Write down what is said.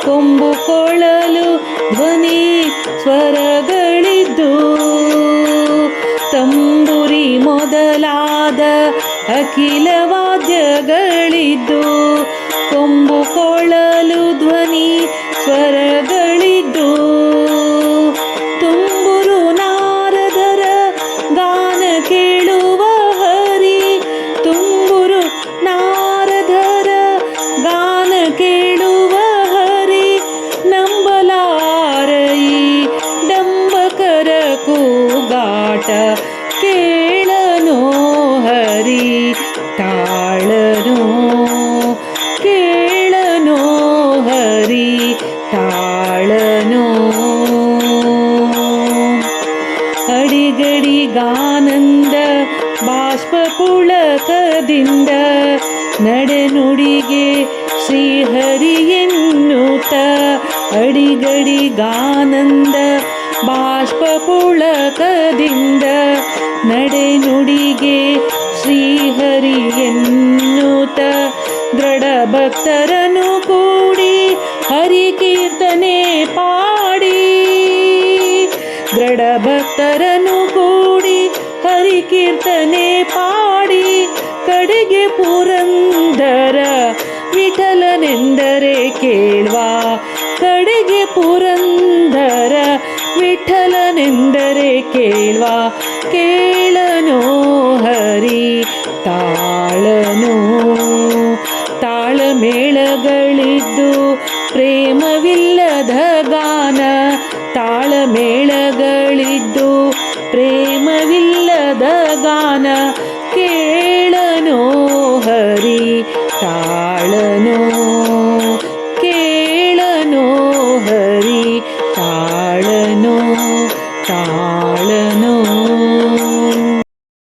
ಕೊಂಬು ಕೊಳಲು ಧ್ವನಿ ಸ್ವರಗಳಿದ್ದು ತಂಬುರಿ ಮೊದಲಾದ ಅಖಿಲ ವಾದ್ಯಗಳಿದ್ದು ಕೊಂಬು ಕೊಳಲು ಧ್ವನಿ ಸ್ವರಗಳಿದ್ದು ತುಂಬುರು ನಾರದರ ಗಾನ ಕೇಳುವ ಹರಿ ತುಂಬುರು ನಾರದರ ಗಾನ ಕೇಳುವ ಹರಿ ನಂಬಲಾರೈ ಡಂಬಕರ ಕೂಗಾಟ ಕೇಳನೋ ಹರಿ ತಾಳನೋ ಕೇಳನೋ ಹರಿ ತಾಳನೋ ಅಡಿಗಡಿಗಾನಂದ ಬಾಷ್ಪ ಪುಳಕದಿಂದ ನಡೆನುಡಿಗೆ ಶ್ರೀಹರಿ ಎನ್ನುತ್ತ ಅಡಿಗಡಿಗಾನಂದ ಬಾಷ್ಪ ಪುಳಕದಿಂದ ನಡೆನುಡಿಗೆ ಶ್ರೀಹರಿ ಎನ್ನುತ್ತ ದೃಢ ಭಕ್ತರನ್ನು ಕೂಡಿ ಹರಿ ಕೀರ್ತನೆ ಪಾಡಿ ದೃಢ ಭಕ್ತರನ್ನು ಕೂಡಿ ಹರಿ ಕೀರ್ತನೆ ಪಾಡಿ ಕಡೆಗೆ ಪುರಂದರ ವಿಠಲನೆಂದರೆ ಕೇಳ್ವಾ ಕಡೆಗೆ ಪುರಂದರ ವಿಠಲನೆಂದರೆ ಕೇಳ್ವಾ ಕೇಳನೋ ಹರಿ ತಾ